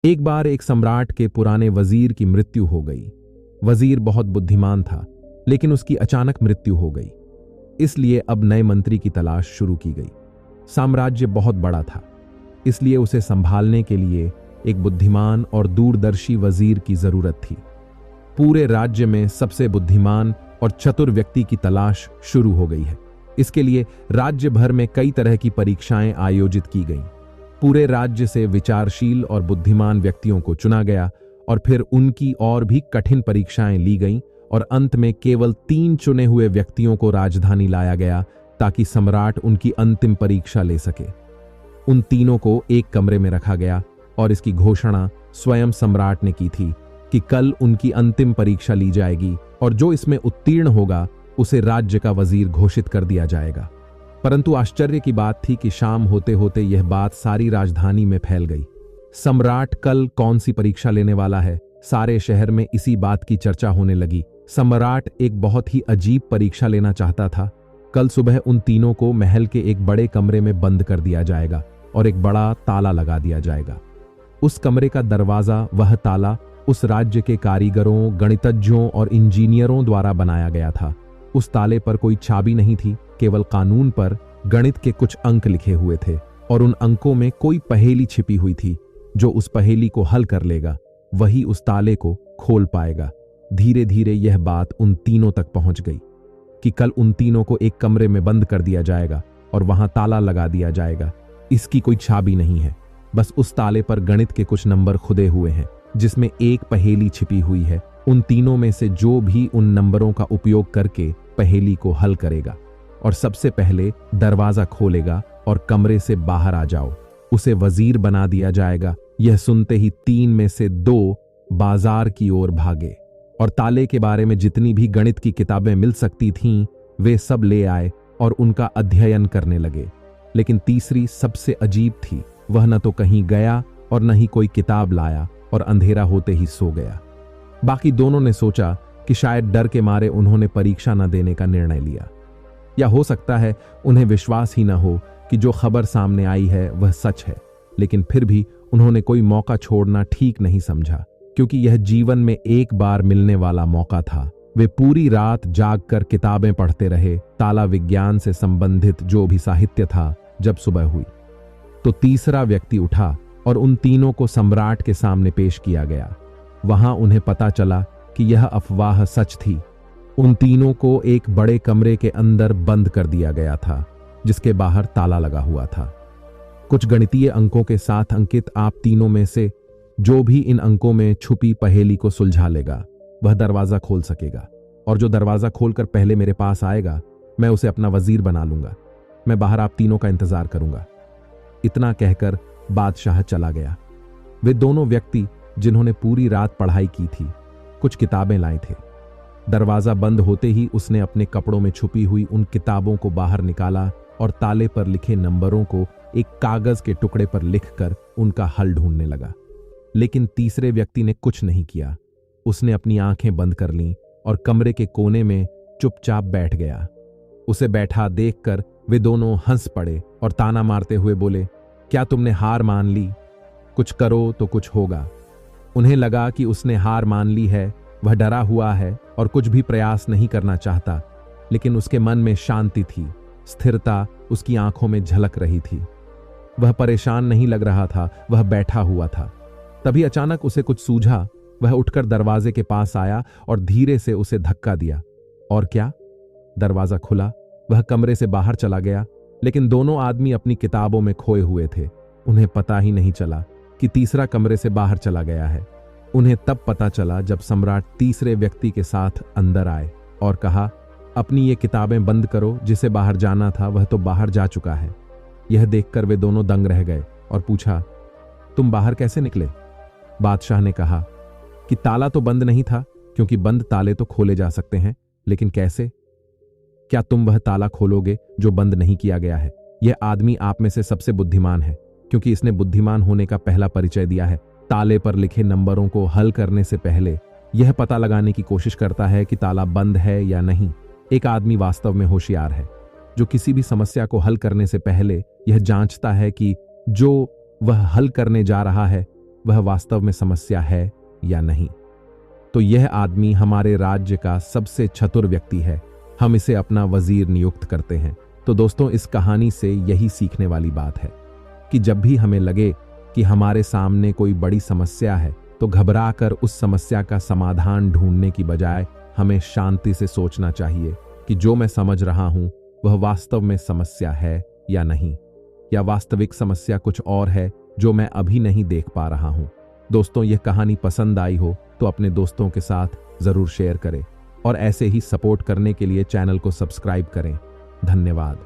एक बार एक सम्राट के पुराने वजीर की मृत्यु हो गई। वजीर बहुत बुद्धिमान था, लेकिन उसकी अचानक मृत्यु हो गई। इसलिए अब नए मंत्री की तलाश शुरू की गई। साम्राज्य बहुत बड़ा था, इसलिए उसे संभालने के लिए एक बुद्धिमान और दूरदर्शी वजीर की जरूरत थी। पूरे राज्य में सबसे बुद्धिमान और चतुर व्यक्ति की तलाश शुरू हो गई है। इसके लिए राज्य भर में कई तरह की परीक्षाएं आयोजित की गईं। पूरे राज्य से विचारशील और बुद्धिमान व्यक्तियों को चुना गया और फिर उनकी और भी कठिन परीक्षाएं ली गईं और अंत में केवल 3 चुने हुए व्यक्तियों को राजधानी लाया गया ताकि सम्राट उनकी अंतिम परीक्षा ले सके। उन तीनों को एक कमरे में रखा गया और इसकी घोषणा स्वयं सम्राट ने की थी कि कल उनकी अंतिम परीक्षा ली जाएगी और जो इसमें उत्तीर्ण होगा उसे राज्य का वजीर घोषित कर दिया जाएगा। परंतु आश्चर्य की बात थी कि शाम होते होते यह बात सारी राजधानी में फैल गई। सम्राट कल कौन सी परीक्षा लेने वाला है, सारे शहर में इसी बात की चर्चा होने लगी। सम्राट एक बहुत ही अजीब परीक्षा लेना चाहता था। कल सुबह उन तीनों को महल के एक बड़े कमरे में बंद कर दिया जाएगा और एक बड़ा ताला लगा दिया जाएगा। उस कमरे का दरवाजा, वह ताला उस राज्य के कारीगरों, गणितज्ञों और इंजीनियरों द्वारा बनाया गया था। उस ताले पर कोई चाबी नहीं थी, केवल कानून पर गणित के कुछ अंक लिखे हुए थे और उन अंकों में कोई पहेली छिपी हुई थी। जो उस पहेली को हल कर लेगा वही उस ताले को खोल पाएगा। धीरे धीरे यह बात उन तीनों तक पहुंच गई कि कल उन तीनों को एक कमरे में बंद कर दिया जाएगा और वहां ताला लगा दिया जाएगा। इसकी कोई चाबी नहीं है, बस उस ताले पर गणित के कुछ नंबर खुदे हुए हैं जिसमें एक पहेली छिपी हुई है। उन तीनों में से जो भी उन नंबरों का उपयोग करके पहेली को हल करेगा और सबसे पहले दरवाजा खोलेगा और कमरे से बाहर आ जाओ, उसे वजीर बना दिया जाएगा। यह सुनते ही 3 में से 2 बाजार की ओर भागे और ताले के बारे में जितनी भी गणित की किताबें मिल सकती थीं वे सब ले आए और उनका अध्ययन करने लगे। लेकिन तीसरी सबसे अजीब थी। वह न तो कहीं गया और न ही कोई किताब लाया और अंधेरा होते ही सो गया। बाकी दोनों ने सोचा कि शायद डर के मारे उन्होंने परीक्षा न देने का निर्णय लिया, या हो सकता है उन्हें विश्वास ही न हो कि जो खबर सामने आई है वह सच है। लेकिन फिर भी उन्होंने कोई मौका छोड़ना ठीक नहीं समझा, क्योंकि यह जीवन में एक बार मिलने वाला मौका था। वे पूरी रात जागकर किताबें पढ़ते रहे, ताला विज्ञान से संबंधित जो भी साहित्य था। जब सुबह हुई तो तीसरा व्यक्ति उठा और उन तीनों को सम्राट के सामने पेश किया गया। वहां उन्हें पता चला कि यह अफवाह सच थी। उन तीनों को एक बड़े कमरे के अंदर बंद कर दिया गया था जिसके बाहर ताला लगा हुआ था। कुछ गणितीय अंकों के साथ अंकित आप तीनों में से जो भी इन अंकों में छुपी पहेली को सुलझा लेगा वह दरवाजा खोल सकेगा, और जो दरवाजा खोलकर पहले मेरे पास आएगा मैं उसे अपना वजीर बना लूंगा। मैं बाहर आप तीनों का इंतजार करूंगा। इतना कहकर बादशाह चला गया। वे दोनों व्यक्ति जिन्होंने पूरी रात पढ़ाई की थी कुछ किताबें लाए थे। दरवाजा बंद होते ही उसने अपने कपड़ों में छुपी हुई उन किताबों को बाहर निकाला और ताले पर लिखे नंबरों को एक कागज के टुकड़े पर लिखकर उनका हल ढूंढने लगा। लेकिन तीसरे व्यक्ति ने कुछ नहीं किया। उसने अपनी आंखें बंद कर लीं और कमरे के कोने में चुपचाप बैठ गया। उसे बैठा देखकर वे दोनों हंस पड़े और ताना मारते हुए बोले, क्या तुमने हार मान ली? कुछ करो तो कुछ होगा। उन्हें लगा कि उसने हार मान ली है। वह डरा हुआ है और कुछ भी प्रयास नहीं करना चाहता, लेकिन उसके मन में शांति थी, स्थिरता उसकी आंखों में झलक रही थी। वह परेशान नहीं लग रहा था, वह बैठा हुआ था। तभी अचानक उसे कुछ सूझा। वह उठकर दरवाजे के पास आया और धीरे से उसे धक्का दिया, और क्या, दरवाजा खुला। वह कमरे से बाहर चला गया, लेकिन दोनों आदमी अपनी किताबों में खोए हुए थे। उन्हें पता ही नहीं चला कि तीसरा कमरे से बाहर चला गया है। उन्हें तब पता चला जब सम्राट तीसरे व्यक्ति के साथ अंदर आए और कहा, अपनी ये किताबें बंद करो, जिसे बाहर जाना था वह तो बाहर जा चुका है। यह देखकर वे दोनों दंग रह गए और पूछा, तुम बाहर कैसे निकले? बादशाह ने कहा कि ताला तो बंद नहीं था, क्योंकि बंद ताले तो खोले जा सकते हैं, लेकिन कैसे? क्या तुम वह ताला खोलोगे जो बंद नहीं किया गया है? यह आदमी आप में से सबसे बुद्धिमान है, क्योंकि इसने बुद्धिमान होने का पहला परिचय दिया है। ताले पर लिखे नंबरों को हल करने से पहले यह पता लगाने की कोशिश करता है कि ताला बंद है या नहीं। एक आदमी वास्तव में होशियार है जो किसी भी समस्या को हल करने से पहले यह जांचता है कि जो वह हल करने जा रहा है वह वास्तव में समस्या है या नहीं। तो यह आदमी हमारे राज्य का सबसे चतुर व्यक्ति है, हम इसे अपना वजीर नियुक्त करते हैं। तो दोस्तों, इस कहानी से यही सीखने वाली बात है कि जब भी हमें लगे कि हमारे सामने कोई बड़ी समस्या है तो घबराकर उस समस्या का समाधान ढूंढने की बजाय हमें शांति से सोचना चाहिए कि जो मैं समझ रहा हूं वह वास्तव में समस्या है या नहीं, या वास्तविक समस्या कुछ और है जो मैं अभी नहीं देख पा रहा हूं। दोस्तों, यह कहानी पसंद आई हो तो अपने दोस्तों के साथ जरूर शेयर करें और ऐसे ही सपोर्ट करने के लिए चैनल को सब्सक्राइब करें। धन्यवाद।